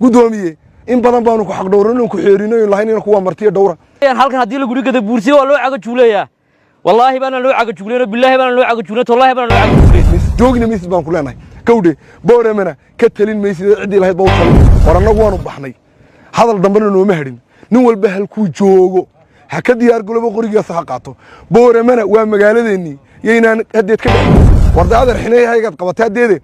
gudoomiye in badan baanu ku xaq dhowrano ku xeerino lahayn in kuwa martiya dhowra halkan hadii la guriga buursi waa loo caga juuleeyaa wallahi baan loo caga juuleeyo billahi baan loo caga juuleeyo wallahi baan loo caga juuleeyo joogna miis baan ku leenahay kawde booremana ka talin maysid cidii lahayd baa talin waranagu waanu baxnay hadal dambana nooma hadhin nin walba halku joogo ha ka diyaar galoobo qoriga sax qaato booremana waa magaaladeeni yeynaan hadeed ka dhax wardaada xinayhaygaad qabatay hadeede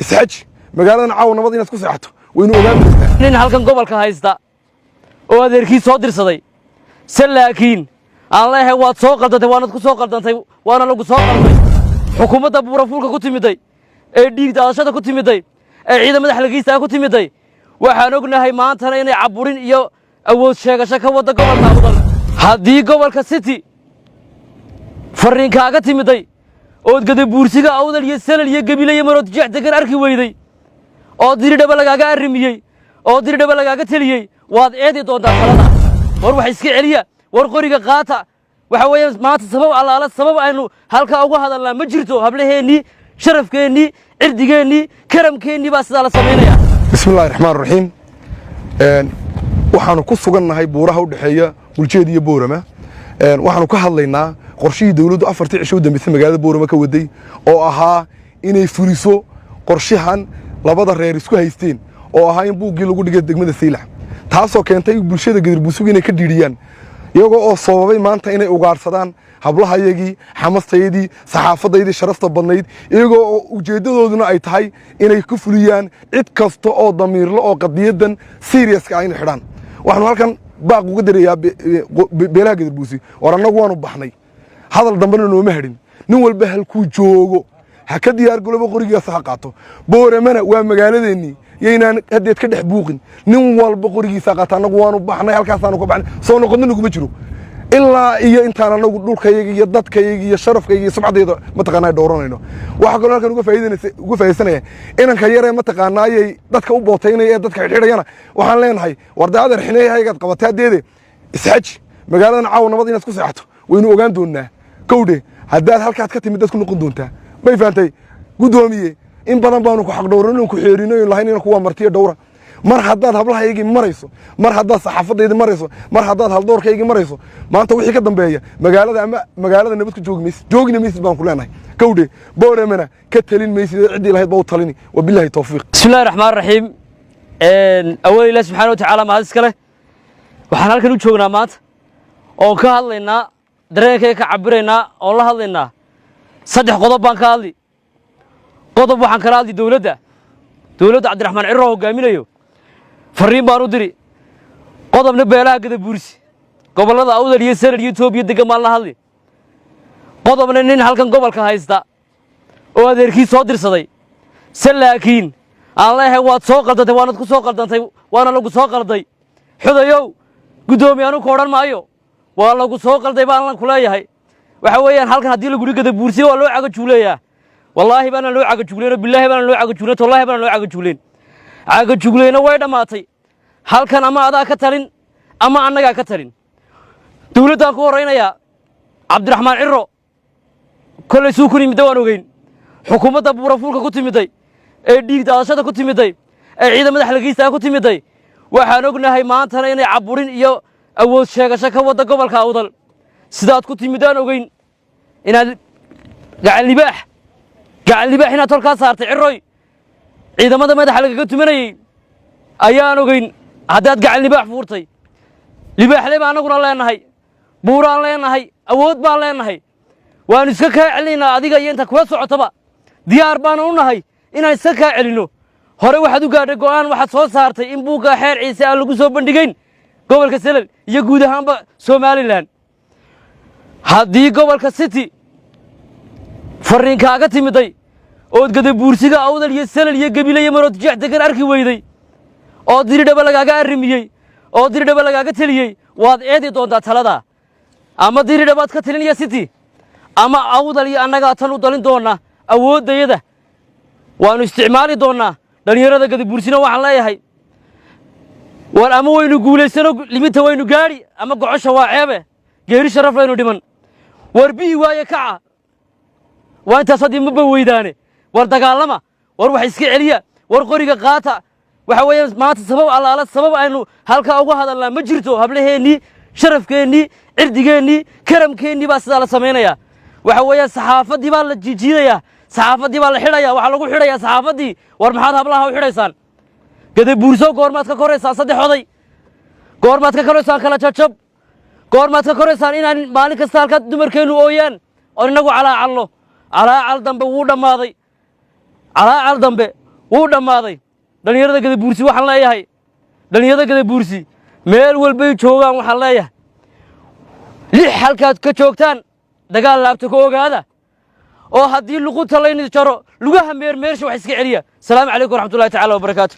isxaj magaaladan caaw nabad inaad ku saxato waynu ogaan nin halkan gobolka haysta oo adeerkii soo dirsaday laakiin aan leeyahay waad soo qaldantay waanad ku soo qaldantay waana lagu soo qalday xukuumadda buurafuulka ku timiday ee dhiig daadashada ku timiday ee ciidamada xalgiista ku timiday waxaan ognahay maantana inay caburin iyo awood sheegasho ka wada gobolka awdal haddii gobolka city fariinkaaga timiday ood gada buursiga awdal iyo salal iyo gabilay iyo marood jeex degan arki weyday oo diridhaba lagaaga arrimiyey oo diridhaba lagaaga taliyey waad eedi doontaa talada war wax iska celiya war qoriga qaata waxa weeye maanta sabab allaala sabab aynu halka ugu hadalnaa ma jirto hablaheeni sharafkeeni cirdigeeni karamkeeni baa sida la sameeynaya bismillaahir rahmaanir rahiim waxaanu ku sugannahay buuraha u dhaxeeya bulsheed iyo boorama waxaanu ka hadlaynaa qorshihii dawladdu afartii cisho u dambeysay magaalada boorama ka waday oo ahaa inay furiso qorshahan labada reer isku haysteen oo ahaa in buuggii lagu dhigay degmada Saylax taasoo keentay bulshada Gadirbuusug inay ka dhiiriyaan iyagoo oo sababay maanta inay ugaarsadaan hablahayagii xamastayadii saxaafadaydii sharafta badnayd iyagoo oo ujeedadooduna ay tahay inay ku fuliyaan cid kasta oo damiirlo oo qadiyadan serious ka ay xidhaan waxaanu halkan baaq uga direeyaa beelaha Gadirbuusug waranagu waanu baxnay hadal dambana nooma hadhin nin walba halku joogo ha ka diyaar galoobo qoriga sax qaato booremana waa magaaladeeni yeynaan hadeed ka dhex buuqin nin walba qorigiisa qaata anagu waanu baxnay halkaas aanu ka baxnay soo noqon nagu ma jiro ilaa iyo intaan anagu dhulkayaga iyo dadkayaga iyo sharafkayaga iyo sumcadeeda ma taqaanaa dooranayno waxa kale halkan uga faa'iideysanaya inanka yar ee ma taqaanaa ay dadka u bootaynaya ee dadka xidhayana waxaan leenahay wardaada xinayhaygaad qabatay hadeede isxaj magaaladan caaw nabad inaad ku saxato waynu ogaan doonaa kawde hadaad halkaas ka timid dadku noqon doontaa bay faantay gudoomiye in badan baanu ku xaq dhowrano ku xeerino lahayn in kuwa martiya dhowra mar hadaad hablahayagii marayso mar hadaad saxaafadeedii marayso mar hadaad haldoorkaygii marayso maanta wixii ka dambeeya magaalada nabad ku joogna miis baan ku leenahay kawde booremana ka talin maysid cidii lahayd baa talini wabillahi tawfiiq bismillaahir rahmaanir rahiim awal ilaahi subhanahu wa ta'ala ma iskale waxaan halkan u joognaa maanta oo ka hadlaynaa dareenkay ka cabiraynaa oo la hadlaynaa saddex qodob baan ka hadli qodob waxaan kala hadli dawladda Cabdiraxmaan Cirro hogaaminayo fariin baan u diri qodobna beelaha Gadirbuursi gobolada awdal iyo salal iyo Itoobiya degan ma la hadli qodobna nin halkan gobolka haysta oo adeerkii soo dirsaday laakiin aan leeyahay waad soo qaldantay waanad ku soo qaldantay waana lagu soo qalday xudayow gudoomiye anu koodhan maayo waa lagu soo qalday baan la kuleeyahay waxa weeyaan halkan hadii la guriga Gadirbuursi waa loo caga juuleeyaa wallahi baan loo caga juuleeyo billahi baan loo caga juuleeyo wallahi baan loo caga juuleen caga juuleena way dhamaatay halkan ama adaa ka talin ama annaga ka talin dawladda ku horeynaya Cabdiraxmaan Cirro kulay soo ku yimid waan ogeyn xukuumadda buurafuulka ku timiday ee dhiig daadashada ku timiday ee ciidamada xalgiista ku timiday waxaan ognahay maantana inay caburin iyo awood sheegasho ka wada gobolka awdal sidaad ku timidaan ogeyn inaad gacan libaax inaad tolka saartay Cirroy ciidamada madaxa laga tumanayay ayaan ogeyn hadaad gacan libaax fuurtay libaaxle baan anaguna leenahay buuraan leenahay awood baan leenahay waan iska ka celinaa adiga iyo inta kuwa socotaba diyaar baan u nahay inaan iska ka celino hore waxaad u gaadhay go'aan waxaad soo saartay in buuga xeer ciise aan lagu soo bandhigayn gobolka Salal iyo guud ahaanba Somaliland haddii gobolka City fariinkaaga timiday ood Gadirbuursiga awdal iyo salal iyo gabilay iyo marood jeex degan arki weyday oo diridhaba lagaaga arrimiyey oo diridhaba lagaaga taliyey waad eedi doontaa talada ama diridhabaad ka talinaya City ama awdal iyo annaga tan u dalin doona awoodayada waanu isticmaali doonaa dhalinyarada Gadirbuursina waxaan leeyahay war ama waynu guuleysano limita waynu gaari ama gocosha waa ceebe geeri sharaf laynu dhiman war bii waaye kaca waa intaas hadii ma baweydaane war dagaalama war wax iska celiya war qoriga qaata waxa weeyaan maanta sabab allaala sabab aynu halkaa uga hadalnaa ma jirto hablaheennii sharafkeennii cirdigeennii karamkeennii baa sidaa la samaynayaa waxa weeyaan saxaafaddii baa la jiijiidayaa saxaafaddii baa la xidhayaa waxaa lagu xidhayaa saxaafaddii war maxaad hablaha u xidhaysaan gadabuurso goormaad ka koraysaan saddex oday goormaad ka koraysaan kala jajab goormaad ka koraysaan inaan maalin kasta halkaa dumarkeennu ooyaan oon innagu calaacalno calaacal dambe wuu dhammaaday calaacal dambe wuu dhammaaday dhallinyarada gadabuursi waxaan leeyahay dhallinyarada gadabuursi meel walbay joogaan waxaan leeyahay lix halkaad ka joogtaan dagaal laabta ka ogaada oo haddii luqunta layni jaro lugaha meermeersha wax iska celiya asalaamu calaykum waraxmatullahi tacaala wabarakaatu